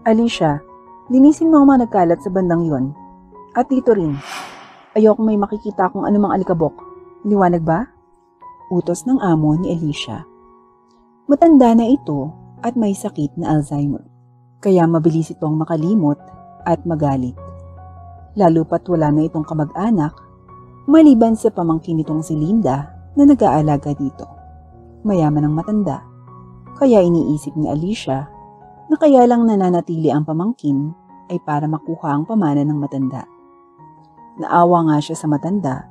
Alicia, linisin mo ang mga nagkalat sa bandang yon. At dito rin. Ayokong may makikita kung anumang alikabok. Liwanag ba? Utos ng amo ni Alicia. Matanda na ito at may sakit na Alzheimer. Kaya mabilis itong makalimot at magalit. Lalo pat wala na itong kamag-anak, maliban sa pamangkin nitong si Linda na nag-aalaga dito. Mayaman ang matanda, kaya iniisip ni Alicia na kaya lang nananatili ang pamangkin ay para makuha ang pamana ng matanda. Naawa nga siya sa matanda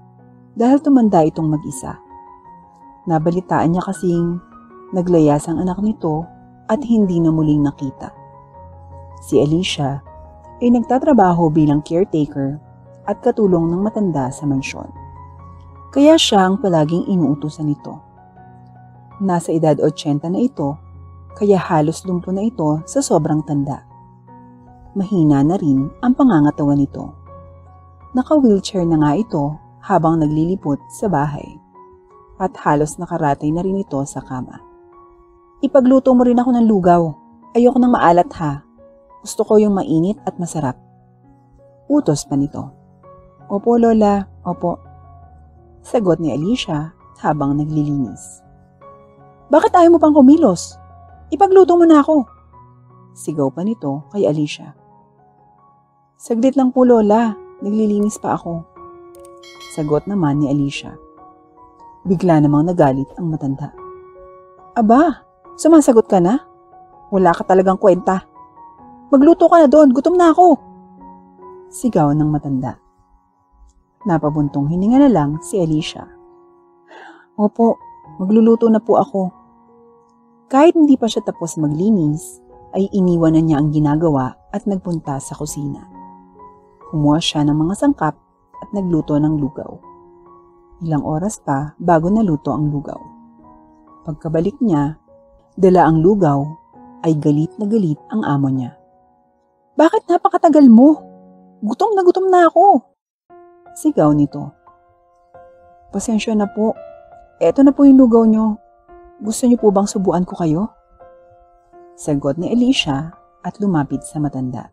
dahil tumanda itong mag-isa. Nabalitaan niya kasing naglayas ang anak nito at hindi na muling nakita. Si Alicia ay nagtatrabaho bilang caretaker at katulong ng matanda sa mansyon. Kaya siya ang palaging inuutusan nito. Nasa edad 80 na ito, kaya halos lumpo na ito sa sobrang tanda. Mahina na rin ang pangangatawan nito. Naka-wheelchair na nga ito habang naglilipot sa bahay. At halos nakaratay na rin ito sa kama. Ipagluto mo rin ako ng lugaw. Ayoko nang maalat ha. Gusto ko yung mainit at masarap. Utos pa nito. Opo, Lola. Opo. Sagot ni Alicia habang naglilinis. Bakit ayaw mo pang kumilos? Ipagluto mo na ako. Sigaw pa nito kay Alicia. Saglit lang po, Lola. Naglilinis pa ako. Sagot naman ni Alicia. Bigla namang nagalit ang matanda. Aba, sumasagot ka na? Wala ka talagang kwenta. Magluto ka na doon, gutom na ako. Sigaw ng matanda. Napabuntong hininga na lang si Alicia. Opo, magluluto na po ako. Kahit hindi pa siya tapos maglinis, ay iniwan na niya ang ginagawa at nagpunta sa kusina. Kumuha siya ng mga sangkap at nagluto ng lugaw. Ilang oras pa bago naluto ang lugaw. Pagkabalik niya, dala ang lugaw, ay galit na galit ang amo niya. Bakit napakatagal mo? Gutom na ako. Sigaw nito. Pasensya na po. Eto na po yung lugaw niyo. Gusto niyo po bang subuan ko kayo? Sagot ni Alicia at lumapit sa matanda.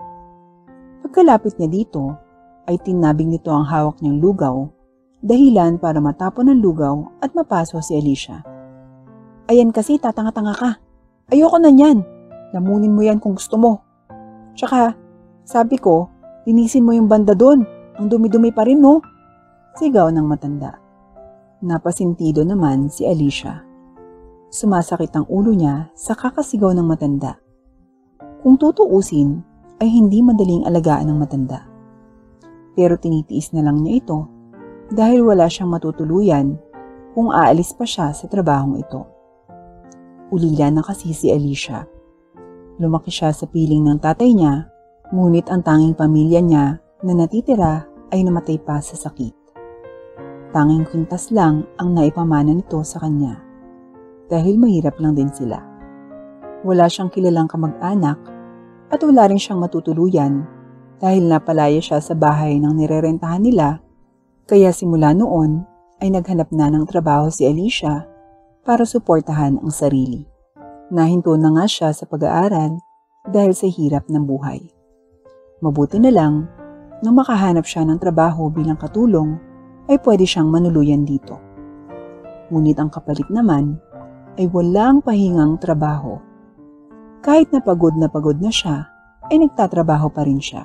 Pagkalapit niya dito, ay tinabing nito ang hawak niyang lugaw, dahilan para matapon ang lugaw at mapaso si Alicia. Ayan kasi tatanga-tanga ka. Ayoko na niyan. Lamunin mo yan kung gusto mo. Tsaka, sabi ko, linisin mo yung banda doon. Ang dumi-dumi pa rin, no? Sigaw ng matanda. Napasintido naman si Alicia. Sumasakit ang ulo niya sa kakasigaw ng matanda. Kung tutuusin, ay hindi madaling alagaan ng matanda. Pero tinitiis na lang niya ito dahil wala siyang matutuluyan kung aalis pa siya sa trabahong ito. Ulila na kasi si Alicia. Lumaki siya sa piling ng tatay niya, ngunit ang tanging pamilya niya na natitira ay namatay pa sa sakit. Tanging kwintas lang ang naipamana nito sa kanya dahil mahirap lang din sila. Wala siyang kilalang kamag-anak at wala rin siyang matutuluyan dahil napalaya siya sa bahay ng nirerentahan nila, kaya simula noon ay naghanap na ng trabaho si Alicia para suportahan ang sarili. Nahinto na nga siya sa pag-aaral dahil sa hirap ng buhay. Mabuti na lang, nang makahanap siya ng trabaho bilang katulong, ay pwede siyang manuluyan dito. Ngunit ang kapalit naman ay walang pahingang trabaho. Kahit na pagod na siya, ay nagtatrabaho pa rin siya.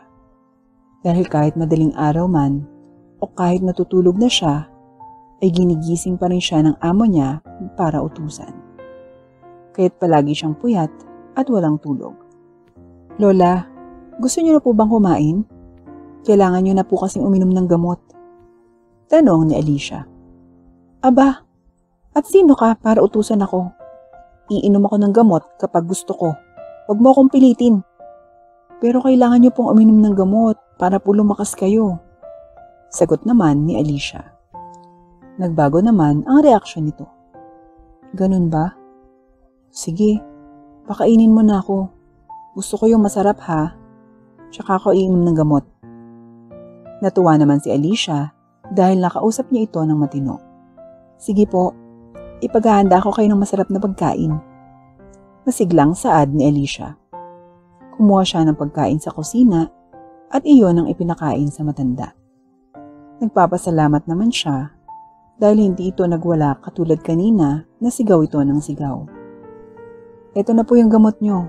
Dahil kahit madaling araw man o kahit natutulog na siya, ay ginigising pa rin siya ng amo niya para utusan. Kaya't palagi siyang puyat at walang tulog. Lola, gusto niyo na po bang kumain? Kailangan niyo na po kasing uminom ng gamot. Tanong ni Alicia. Aba, at sino ka para utusan ako? Iinom ako ng gamot kapag gusto ko. Huwag mo akong pilitin. Pero kailangan niyo pong uminom ng gamot para po lumakas kayo. Sagot naman ni Alicia. Nagbago naman ang reaksyon nito. Ganun ba? Sige, pakainin mo na ako. Gusto ko yung masarap ha. Tsaka ako iinom ng gamot. Natuwa naman si Alicia dahil nakausap niya ito ng matino. Sige po, ipaghahanda ko kayo ng masarap na pagkain. Masiglang saad ni Alicia. Kumuha siya ng pagkain sa kusina at iyon ang ipinakain sa matanda. Nagpapasalamat naman siya dahil hindi ito nagwala katulad kanina na sigaw ito ng sigaw. Ito na po yung gamot nyo.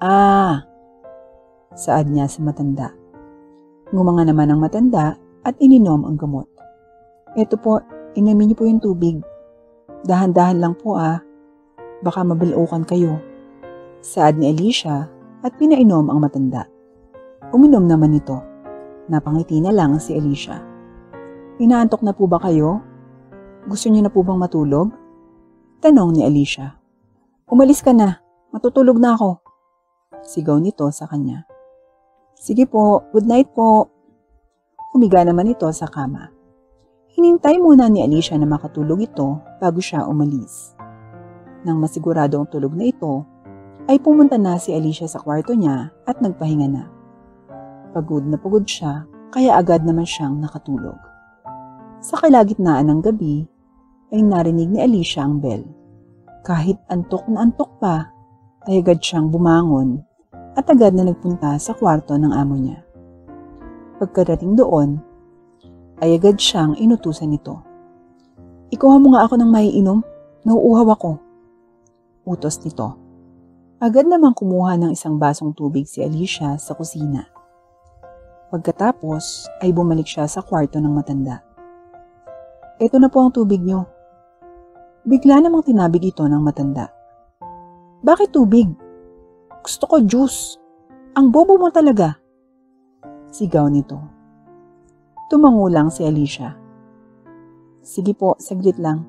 Ah! Saad niya sa matanda. Ngumanga naman ang matanda at ininom ang gamot. Ito po, inamin niyo po yung tubig. Dahan-dahan lang po baka mabalaukan kayo. Saad ni Alicia at pinainom ang matanda. Uminom naman ito. Napangiti na lang si Alicia. Inaantok na po ba kayo? Gusto niyo na po bang matulog? Tanong ni Alicia. Umalis ka na, matutulog na ako. Sigaw nito sa kanya. Sige po, good night po. Humiga naman ito sa kama. Hinintay muna ni Alicia na makatulog ito bago siya umalis. Nang masigurado ang tulog na ito, ay pumunta na si Alicia sa kwarto niya at nagpahinga na. Pagod na pagod siya, kaya agad naman siyang nakatulog. Sa kalagitnaan ng gabi, ay narinig ni Alicia ang bell. Kahit antok na antok pa, ay agad siyang bumangon at agad na nagpunta sa kwarto ng amo niya. Pagkarating doon, ay agad siyang inutusan nito. Ikuha mo nga ako ng maiinom, nauuhaw ako. Utos nito. Agad namang kumuha ng isang basong tubig si Alicia sa kusina. Pagkatapos ay bumalik siya sa kwarto ng matanda. Ito na po ang tubig niyo. Bigla namang tinabig ito ng matanda. Bakit tubig? Gusto ko juice. Ang bobo mo talaga. Sigaw nito. Tumangulang si Alicia. Sige po, saglit lang.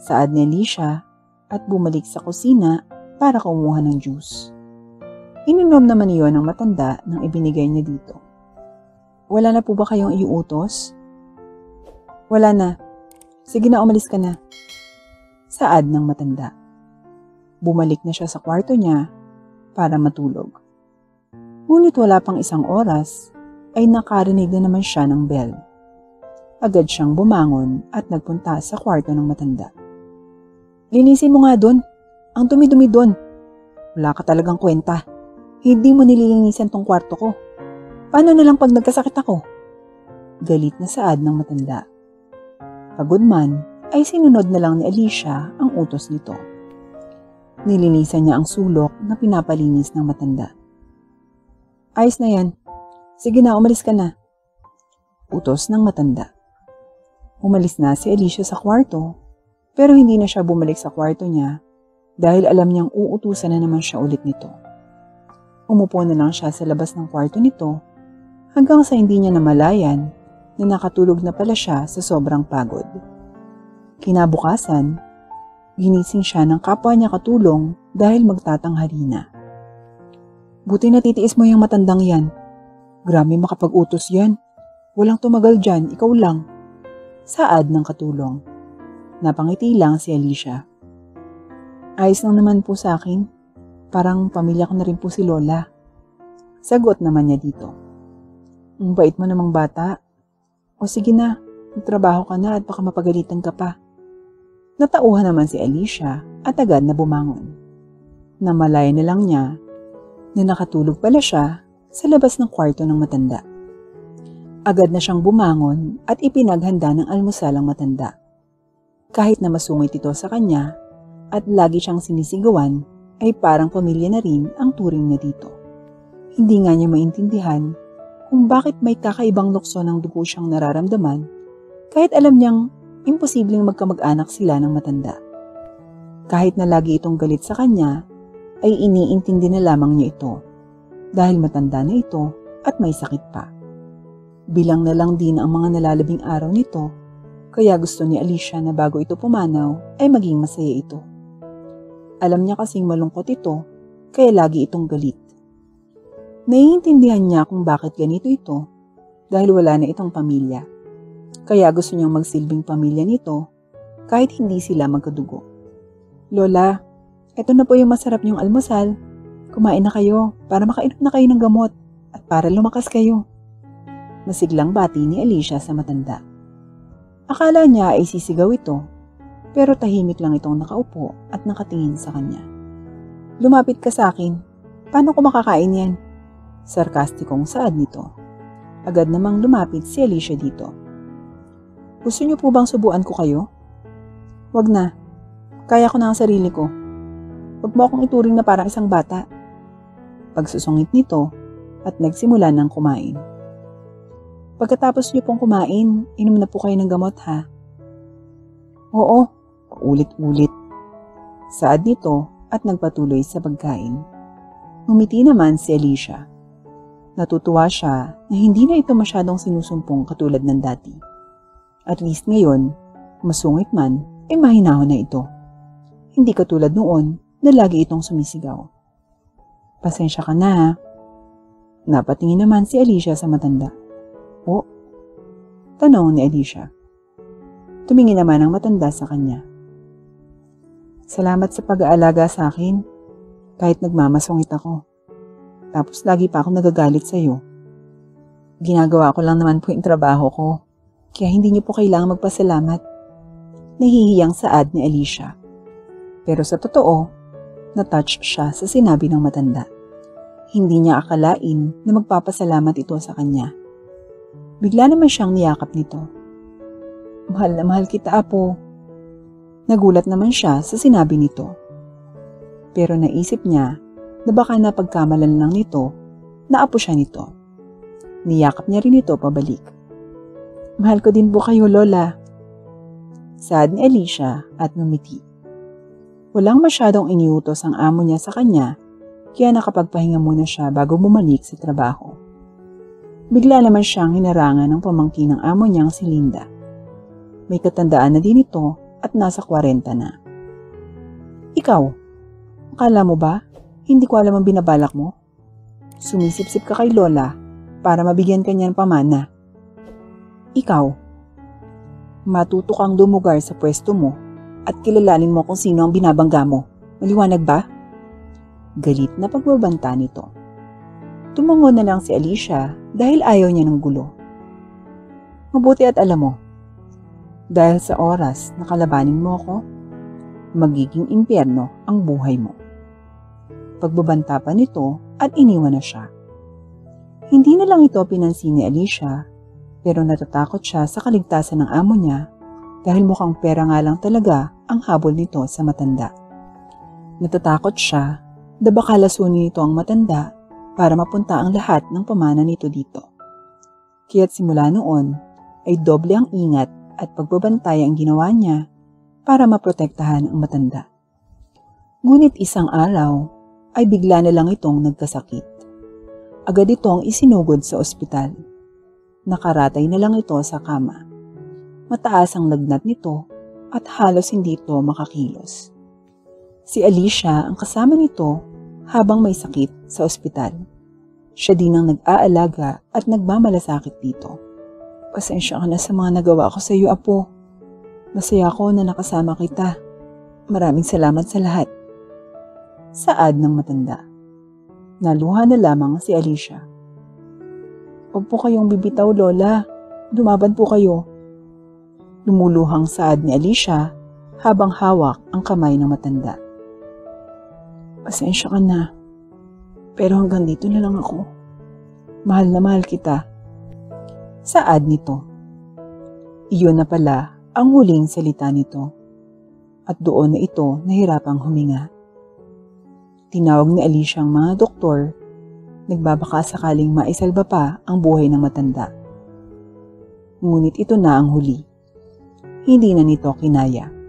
Saad ni Alicia at bumalik sa kusina para kumuha ng juice. Ininom naman iyon ng matanda nang ibinigay niya dito. Wala na po ba kayong iuutos? Wala na. Sige na, umalis ka na. Saad ng matanda. Bumalik na siya sa kwarto niya para matulog. Ngunit wala pang isang oras ay nakarinig na naman siya ng bell. Agad siyang bumangon at nagpunta sa kwarto ng matanda. Linisin mo nga doon. Ang dumi-dumi doon. Wala ka talagang kwenta. Hindi mo nililinisan tong kwarto ko. Paano na lang pag nagkasakit ako? Galit na saad ng matanda. Pagod man, ay sinunod na lang ni Alicia ang utos nito. Nilinisan niya ang sulok na pinapalinis ng matanda. Ayos na yan. Sige na, umalis ka na. Utos ng matanda. Umalis na si Alicia sa kwarto, pero hindi na siya bumalik sa kwarto niya dahil alam niyang uutusan na naman siya ulit nito. Umupo na lang siya sa labas ng kwarto nito hanggang sa hindi niya namalayan na nakatulog na pala siya sa sobrang pagod. Kinabukasan, ginising siya ng kapwa niya katulong dahil magtatanghali na. Buti natitiis mo yung matandang yan. Grabe makapag-utos yan. Walang tumagal dyan, ikaw lang. Saad ng katulong. Napangiti lang si Alicia. Ayos lang naman po sa akin. Parang pamilya ko na rin po si Lola. Sagot naman niya dito. Ang bait mo namang bata. O sige na, magtrabaho ka na at baka mapagalitan ka pa. Natauhan naman si Alicia at agad na bumangon. Namalaya na lang niya na nakatulog pala siya sa labas ng kwarto ng matanda. Agad na siyang bumangon at ipinaghanda ng almusal ang matanda. Kahit na masungit ito sa kanya at lagi siyang sinisigawan, ay parang pamilya na rin ang turing niya dito. Hindi nga niya maintindihan kung bakit may kakaibang lukso ng dugo siyang nararamdaman kahit alam niyang imposibleng magkamag-anak sila ng matanda. Kahit na lagi itong galit sa kanya, ay iniintindi na lamang niya ito dahil matanda na ito at may sakit pa. Bilang na lang din ang mga nalalabing araw nito, kaya gusto ni Alicia na bago ito pumanaw ay maging masaya ito. Alam niya kasing malungkot ito, kaya lagi itong galit. Naiintindihan niya kung bakit ganito ito dahil wala na itong pamilya. Kaya gusto niyang magsilbing pamilya nito kahit hindi sila magkadugo. Lola, eto na po yung masarap niyong almusal. Kumain na kayo para makainom na kayo ng gamot at para lumakas kayo. Masiglang bati ni Alicia sa matanda. Akala niya ay sisigaw ito, pero tahimik lang itong nakaupo at nakatingin sa kanya. Lumapit ka sa akin. Paano ko makakain yan? Sarkastikong saad nito. Agad namang lumapit si Alicia dito. Gusto niyo po bang subuan ko kayo? Wag na. Kaya ko na ang sarili ko. Wag mo akong ituring na parang isang bata. Pagsusungit nito at nagsimula ng kumain. Pagkatapos niyo pong kumain, inom na po kayo ng gamot ha. Oo, paulit-ulit. Saad nito at nagpatuloy sa pagkain. Ngumiti naman si Alicia. Natutuwa siya na hindi na ito masyadong sinusumpong katulad ng dati. At least ngayon, masungit man, ay mahinahon na ito. Hindi katulad noon na lagi itong sumisigaw. Pasensya ka na ha. Napatingin naman si Alicia sa matanda. O? Tanong ni Alicia. Tumingin naman ang matanda sa kanya. Salamat sa pag-aalaga sa akin, kahit nagmamasungit ako. Tapos lagi pa akong nagagalit sa iyo. Ginagawa ko lang naman po yung trabaho ko, kaya hindi niyo po kailangang magpasalamat. Nahihiyang saad ni Alicia. Pero sa totoo, na-touch siya sa sinabi ng matanda. Hindi niya akalain na magpapasalamat ito sa kanya. Bigla naman siyang niyakap nito. Mahal na mahal kita, apo. Nagulat naman siya sa sinabi nito. Pero naisip niya na baka napagkamalan lang nito na apo siya nito. Niyakap niya rin ito pabalik. Mahal ko din po kayo, Lola. Saad ni Alicia at ngumiti. Walang masyadong iniutos ang amo niya sa kanya, kaya nakapagpahinga muna siya bago bumalik sa trabaho. Bigla naman siyang hinarangan ng pamangkin ng amo niyang si Linda. May katandaan na din ito at nasa 40 na. Ikaw, akala mo ba, hindi ko alam ang binabalak mo? Sumisip-sip ka kay Lola para mabigyan ka niya ng pamana. Ikaw, matuto kang dumugar sa pwesto mo at kilalanin mo kung sino ang binabangga mo. Maliwanag ba? Galit na pagbabanta nito. Tumango na lang si Alicia dahil ayaw niya ng gulo. Mabuti at alam mo, dahil sa oras na kalabanin mo ako, magiging impyerno ang buhay mo. Pagbabanta pa nito at iniwan na siya. Hindi na lang ito pinansin ni Alicia, pero natatakot siya sa kaligtasan ng amo niya dahil mukhang pera nga lang talaga ang habol nito sa matanda. Natatakot siya na baka lasunin nito ang matanda para mapunta ang lahat ng pamana nito dito. Kaya't simula noon ay doble ang ingat at pagbabantay ang ginawa niya para maprotektahan ang matanda. Ngunit isang araw ay bigla na lang itong nagkasakit. Agad itong isinugod sa ospital. Nakaratay na lang ito sa kama. Mataas ang lagnat nito at halos hindi ito makakilos. Si Alicia ang kasama nito habang may sakit sa ospital. Siya din ang nag-aalaga at nagmamalasakit dito. Pasensya ka na sa mga nagawa ko sa iyo, apo. Masaya ko na nakasama kita. Maraming salamat sa lahat. Saad ng matanda. Naluha na lamang si Alicia. Huwag po kayong bibitaw, Lola. Lumaban po kayo. Lumuluhang saad ni Alicia habang hawak ang kamay ng matanda. Pasensya ka na. Pero hanggang dito na lang ako. Mahal na mahal kita. Saad nito. Iyon na pala ang huling salita nito. At doon na ito nahirapang huminga. Tinawag ni Alicia ang mga doktor. Nagbabaka sakaling maisalba pa ang buhay ng matanda. Ngunit ito na ang huli. Hindi na nito kinaya.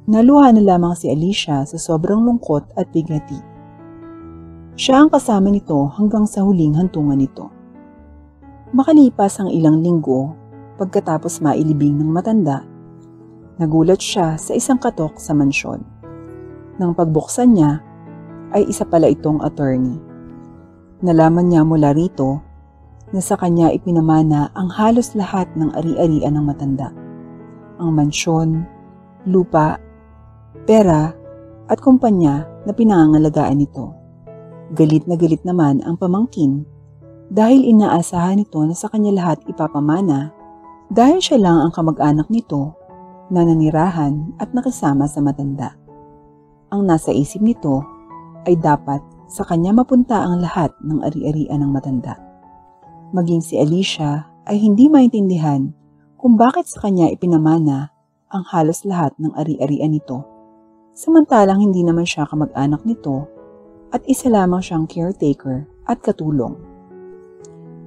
Naluha na lamang si Alicia sa sobrang lungkot at bighati. Siya ang kasama nito hanggang sa huling hantungan nito. Makalipas ang ilang linggo, pagkatapos mailibing ng matanda, nagulat siya sa isang katok sa mansyon. Nang pagbuksan niya, ay isa pala itong attorney. Nalaman niya mula rito na sa kanya ipinamana ang halos lahat ng ari-arian ng matanda. Ang mansyon, lupa, pera at kumpanya na pinangangalagaan nito. Galit na galit naman ang pamangkin dahil inaasahan nito na sa kanya lahat ipapamana dahil siya lang ang kamag-anak nito na nanirahan at nakisama sa matanda. Ang nasa isip nito ay dapat sa kanya mapunta ang lahat ng ari-arian ng matanda. Maging si Alicia ay hindi maintindihan kung bakit sa kanya ipinamana ang halos lahat ng ari-arian nito, samantalang hindi naman siya kamag-anak nito at isa lamang siyang caretaker at katulong.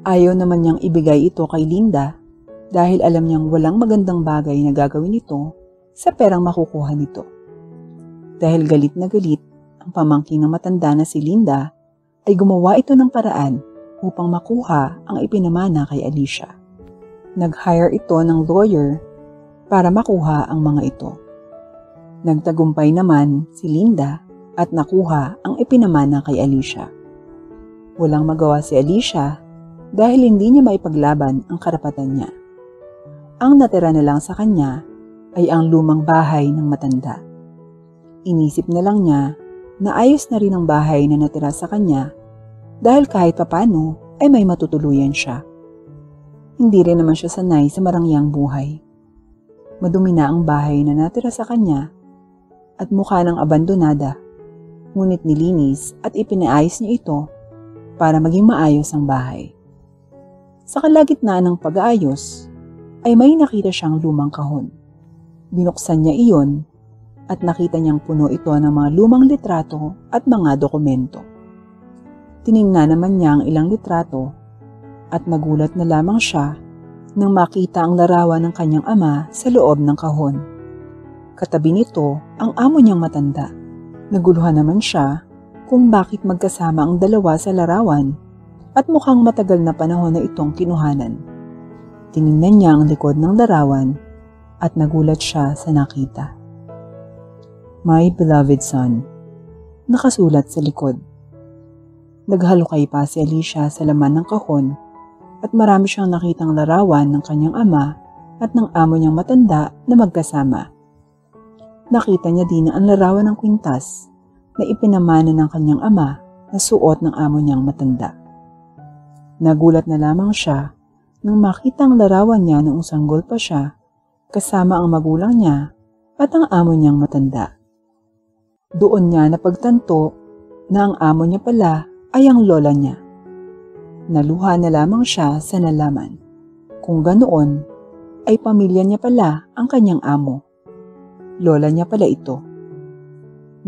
Ayaw naman niyang ibigay ito kay Linda dahil alam niyang walang magandang bagay na gagawin ito sa perang makukuha nito. Dahil galit na galit ang pamangkin ng matanda na si Linda, ay gumawa ito ng paraan upang makuha ang ipinamana kay Alicia. Nag-hire ito ng lawyer para makuha ang mga ito. Nagtagumpay naman si Linda at nakuha ang ipinamana kay Alicia. Walang magawa si Alicia dahil hindi niya maipaglaban ang karapatan niya. Ang natira na lang sa kanya ay ang lumang bahay ng matanda. Inisip na lang niya na ayos na rin ang bahay na natira sa kanya dahil kahit papano ay may matutuluyan siya. Hindi rin naman siya sanay sa marangyang buhay. Madumi na ang bahay na natira sa kanya at mukha ng abandonada, ngunit nilinis at ipinaayos niya ito para maging maayos ang bahay. Sa kalagitnaan ng pag-aayos ay may nakita siyang lumang kahon. Binuksan niya iyon at nakita niyang puno ito ng mga lumang litrato at mga dokumento. Tiningnan naman niya ang ilang litrato at nagulat na lamang siya nang makita ang larawan ng kanyang ama sa loob ng kahon. Katabi nito ang amo niyang matanda. Naguluhan naman siya kung bakit magkasama ang dalawa sa larawan at mukhang matagal na panahon na itong kinuhanan. Tiningnan niya ang likod ng larawan at nagulat siya sa nakita. My beloved son, nakasulat sa likod. Naghalukay pa si Alicia sa laman ng kahon at marami siyang nakitang larawan ng kanyang ama at ng amo niyang matanda na magkasama. Nakita niya din ang larawan ng kwintas na ipinamana ng kanyang ama na suot ng amo niyang matanda. Nagulat na lamang siya nang makita ang larawan niya noong sanggol pa siya kasama ang magulang niya at ang amo niyang matanda. Doon niya napagtanto na ang amo niya pala ay ang lola niya. Naluha na lamang siya sa nalaman. Kung ganoon, ay pamilya niya pala ang kanyang amo. Lola niya pala ito.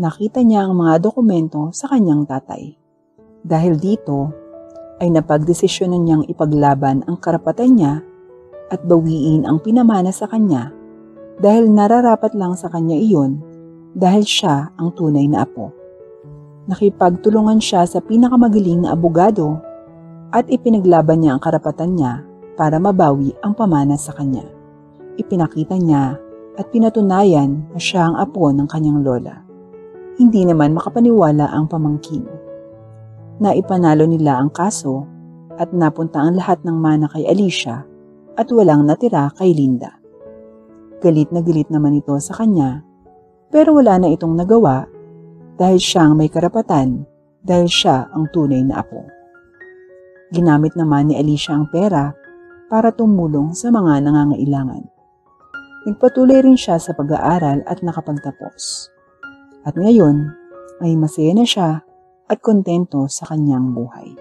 Nakita niya ang mga dokumento sa kanyang tatay. Dahil dito, ay napagdesisyonan niyang ipaglaban ang karapatan niya at bawiin ang pinamana sa kanya dahil nararapat lang sa kanya iyon dahil siya ang tunay na apo. Nakipagtulungan siya sa pinakamagaling na abogado at ipinaglaban niya ang karapatan niya para mabawi ang pamana sa kanya. Ipinakita niya at pinatunayan na siya ang apo ng kanyang lola. Hindi naman makapaniwala ang pamangkin. Naipanalo nila ang kaso at napunta ang lahat ng mana kay Alicia at walang natira kay Linda. Galit na galit naman ito sa kanya pero wala na itong nagawa dahil siyang may karapatan dahil siya ang tunay na apo. Ginamit naman ni Alicia ang pera para tumulong sa mga nangangailangan. Nagpatuloy rin siya sa pag-aaral at nakapagtapos. At ngayon ay masaya na siya at kontento sa kanyang buhay.